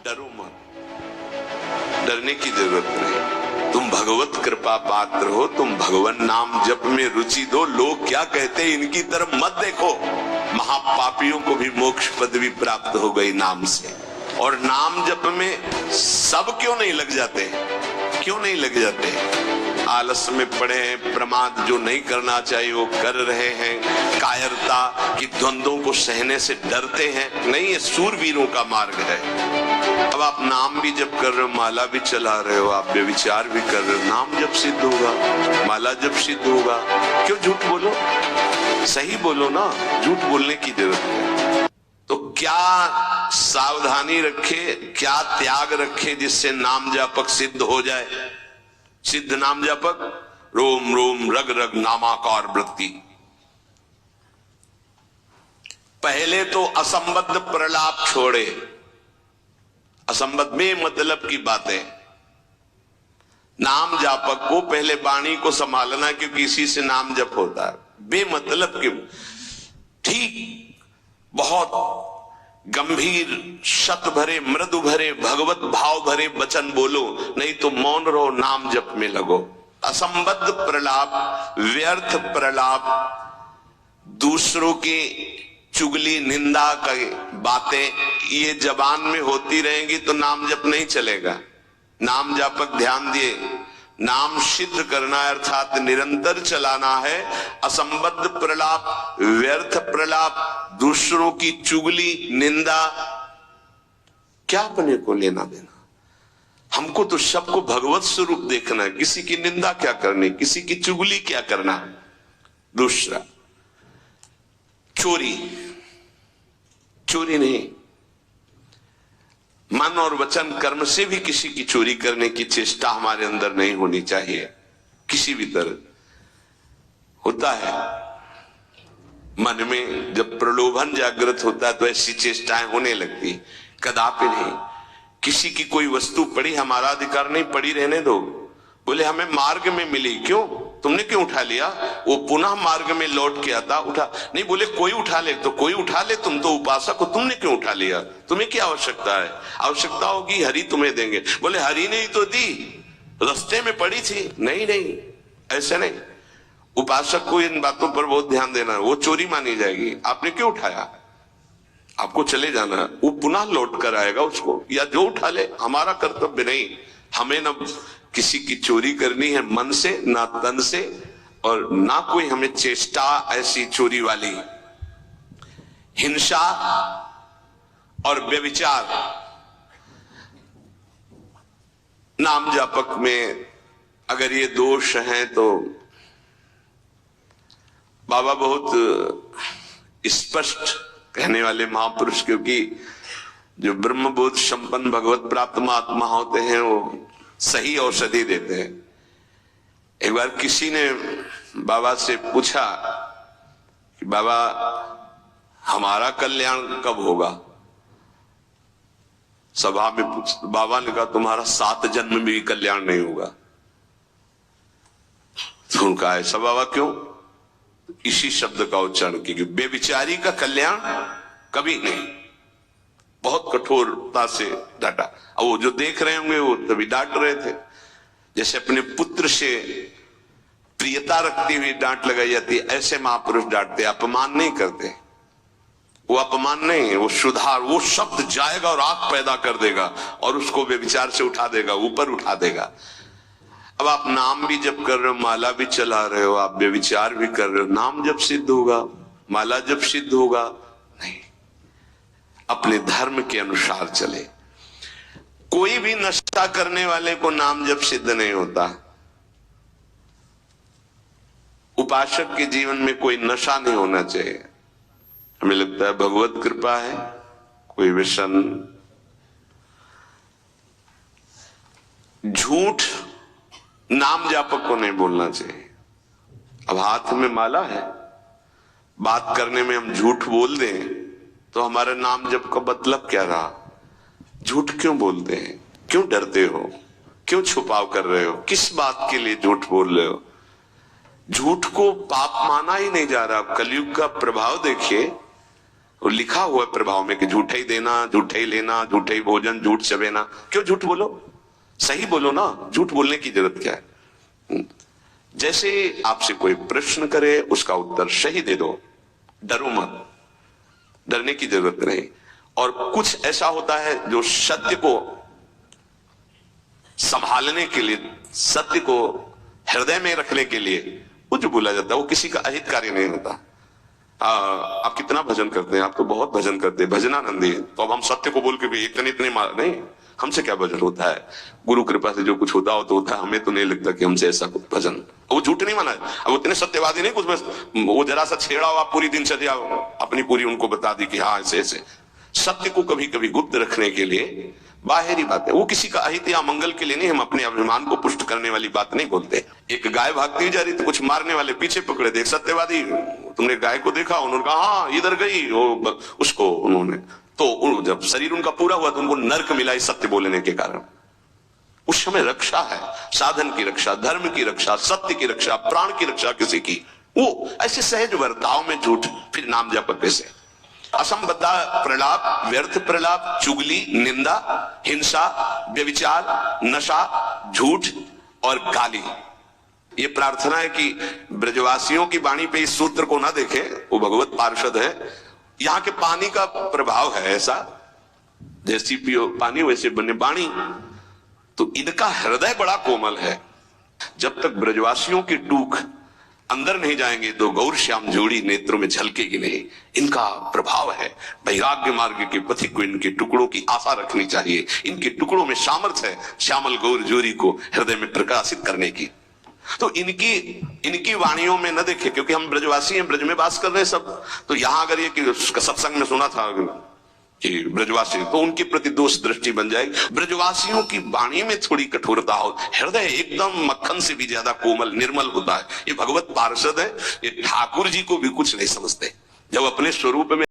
डरो मत, डरने की जरूरत नहीं। तुम भगवत कृपा पात्र हो, तुम भगवान नाम जप में रुचि दो। लोग क्या कहते हैं इनकी तरफ मत देखो। महापापियों को भी मोक्ष पदवी प्राप्त हो गई नाम से। और नाम जप में सब क्यों नहीं लग जाते? क्यों नहीं लग जाते? आलस में पड़े हैं, प्रमाद जो नहीं करना चाहिए वो कर रहे हैं, कायरता की द्वंद्वों को सहने से डरते हैं। नहीं, ये सूरवीरों का मार्ग है। अब आप नाम भी जप कर रहे हो, माला भी चला रहे हो, आप व्यभिचार भी कर रहे हो, नाम जब सिद्ध होगा, माला जब सिद्ध होगा। क्यों झूठ बोलो? सही बोलो ना, झूठ बोलने की जरूरत है। तो क्या सावधानी रखे, क्या त्याग रखे जिससे नाम जापक सिद्ध हो जाए? सिद्ध नाम जापक रोम रोम रग रग नामाकार वृत्ति। पहले तो असंबद्ध प्रलाप छोड़े। असंबद्ध में मतलब की बातें। नाम जापक को पहले वाणी को संभालना, क्योंकि इसी से नाम जप होता है। बेमतलब के ठीक बहुत गंभीर शत भरे मृदु भरे भगवत भाव भरे वचन बोलो, नहीं तो मौन रहो, नाम जप में लगो। असंबद्ध प्रलाप, व्यर्थ प्रलाप, दूसरों की चुगली निंदा की बातें ये जबान में होती रहेंगी तो नाम जप नहीं चलेगा। नाम जापक ध्यान दिए, नाम सिद्ध करना है अर्थात निरंतर चलाना है। असंबद्ध प्रलाप, व्यर्थ प्रलाप, दूसरों की चुगली निंदा, क्या अपने को लेना देना? हमको तो सबको भगवत स्वरूप देखना है। किसी की निंदा क्या करनी, किसी की चुगली क्या करना। दूसरा, चोरी, चोरी नहीं, मन और वचन कर्म से भी किसी की चोरी करने की चेष्टा हमारे अंदर नहीं होनी चाहिए। किसी भी तरह होता है मन में जब प्रलोभन जागृत होता है तो ऐसी चेष्टाएं होने लगती। कदापि नहीं। किसी की कोई वस्तु पड़ी, हमारा अधिकार नहीं, पड़ी रहने दो। बोले हमें मार्ग में मिली, क्यों? तुमने क्यों उठा लिया? वो पुनः मार्ग में लौट के आता, उठा नहीं। बोले कोई उठा ले, तो कोई उठा ले, तुम तो उपासक हो, तुमने क्यों उठा लिया? तुम्हें क्या आवश्यकता है? आवश्यकता होगी हरि तुम्हें देंगे। बोले हरि ने ही तो दी, रास्ते में पड़ी थी। नहीं नहीं, ऐसे नहीं। उपासक को इन बातों पर बहुत ध्यान देना है। वो चोरी मानी जाएगी। आपने क्यों उठाया? आपको चले जाना है, वो पुनः लौट कर आएगा उसको, या जो उठा ले। हमारा कर्तव्य नहीं, हमें न किसी की चोरी करनी है मन से, ना तन से, और ना कोई हमें चेष्टा ऐसी चोरी वाली। हिंसा और व्यभिचार नाम जापक में अगर ये दोष हैं तो बाबा बहुत स्पष्ट कहने वाले महापुरुष, क्योंकि जो ब्रह्मबोध संपन्न भगवत प्राप्त महात्मा होते हैं वो सही औषधि देते हैं। एक बार किसी ने बाबा से पूछा कि बाबा हमारा कल्याण कब होगा? सभा में पूछ, बाबा ने कहा तुम्हारा 7 जन्म में भी कल्याण नहीं होगा। तो उनका ऐसा बाबा क्यों? इसी शब्द का उच्चारण किया, बेविचारी का कल्याण कभी नहीं। बहुत कठोरता से डांटा। अब वो जो देख रहे होंगे वो तभी डांट रहे थे। जैसे अपने पुत्र से प्रियता रखती हुई डांट लगाई जाती है, ऐसे महापुरुष डांटते, अपमान नहीं करते। वो अपमान नहीं है, वो सुधार, वो शब्द जाएगा और आग पैदा कर देगा और उसको व्यभिचार से उठा देगा, ऊपर उठा देगा। अब आप नाम भी जप कर रहे हो, माला भी चला रहे हो, आप व्यभिचार भी कर रहे हो, नाम जब सिद्ध होगा, माला जब सिद्ध होगा? नहीं। अपने धर्म के अनुसार चले। कोई भी नशा करने वाले को नाम जब सिद्ध नहीं होता। उपासक के जीवन में कोई नशा नहीं होना चाहिए। हमें लगता है भगवत कृपा है, कोई व्यसन, झूठ नाम जापक को नहीं बोलना चाहिए। अब हाथ में माला है, बात करने में हम झूठ बोल दें तो हमारे नाम जप का मतलब क्या रहा? झूठ क्यों बोलते हैं? क्यों डरते हो? क्यों छुपाव कर रहे हो? किस बात के लिए झूठ बोल रहे हो? झूठ को पाप माना ही नहीं जा रहा। कलयुग का प्रभाव देखिए, वो लिखा हुआ है प्रभाव में कि झूठे ही देना, झूठे ही लेना, झूठे ही भोजन, झूठ चबेना। क्यों झूठ बोलो, सही बोलो ना, झूठ बोलने की जरूरत क्या है। जैसे आपसे कोई प्रश्न करे उसका उत्तर सही दे दो, डरो मत, डरने की जरूरत नहीं। और कुछ ऐसा होता है जो सत्य को संभालने के लिए, सत्य को हृदय में रखने के लिए वो जो बोला जाता है वो किसी का अहित कार्य नहीं होता। आप कितना भजन करते हैं, आप तो बहुत भजन करते हैं, भजनानंदी है, तो अब हम सत्य को बोल के भी इतने इतने नहीं, हमसे क्या भजन होता है। गुरु कृपा से जो कुछ होता हो तो होता है, हमें तो नहीं लगता कि हमसे ऐसा कुछ भजन। वो झूठ नहीं माना है, अब उतने सत्यवादी नहीं कुछ, बस वो जरा सा छेड़ा हुआ पूरी दिनचर्या अपनी पूरी उनको बता दी कि हाँ ऐसे ऐसे। सत्य को कभी कभी गुप्त रखने के लिए बाहरी बात है, वो किसी का अहित या मंगल के लिए नहीं, हम अपने अभिमान को पुष्ट करने वाली बात नहीं बोलते। एक गाय भागती जा रही तो कुछ मारने वाले पीछे पकड़े थे, एक सत्यवादी, तुमने गाय को देखा, उन्होंने कहा हाँ इधर गई, उसको उन्होंने, तो जब शरीर उनका पूरा हुआ तो उनको नर्क मिला इस सत्य बोलने के कारण। उस समय रक्षा है, साधन की रक्षा, धर्म की रक्षा, सत्य की रक्षा, प्राण की रक्षा किसी की, वो ऐसे सहज वर्ताव में झूठ, फिर नाम जप कैसे, असंबद्धा प्रलाप, व्यर्थ प्रलाप, चुगली, निंदा, हिंसा, व्यभिचार, नशा, झूठ और गाली। ये प्रार्थना है कि ब्रजवासियों की वाणी पे इस सूत्र को ना देखें, वो भगवत पार्षद है। यहाँ के पानी का प्रभाव है ऐसा, जैसी पियो पानी वैसे बने वाणी, तो इनका हृदय बड़ा कोमल है। जब तक ब्रजवासियों की टूक अंदर नहीं जाएंगे तो गौर श्याम जोड़ी नेत्रों में झलकेगी नहीं। इनका प्रभाव है, वैराग्य मार्ग के पथिक को इनके टुकड़ों की आशा रखनी चाहिए। इनके टुकड़ों में सामर्थ्य है श्यामल गौर जोड़ी को हृदय में प्रकाशित करने की। तो इनकी वाणियों में न देखे, क्योंकि हम ब्रजवासी हैं, ब्रज में वास कर रहे हैं सब। तो यहां अगर ये कि उसका सत्संग में सुना था कि ब्रजवासी, तो उनके प्रति दोष दृष्टि बन जाएगी। ब्रजवासियों की वाणी में थोड़ी कठोरता हो, हृदय एकदम मक्खन से भी ज्यादा कोमल निर्मल होता है। ये भगवत पार्षद है, ये ठाकुर जी को भी कुछ नहीं समझते। जब अपने स्वरूप में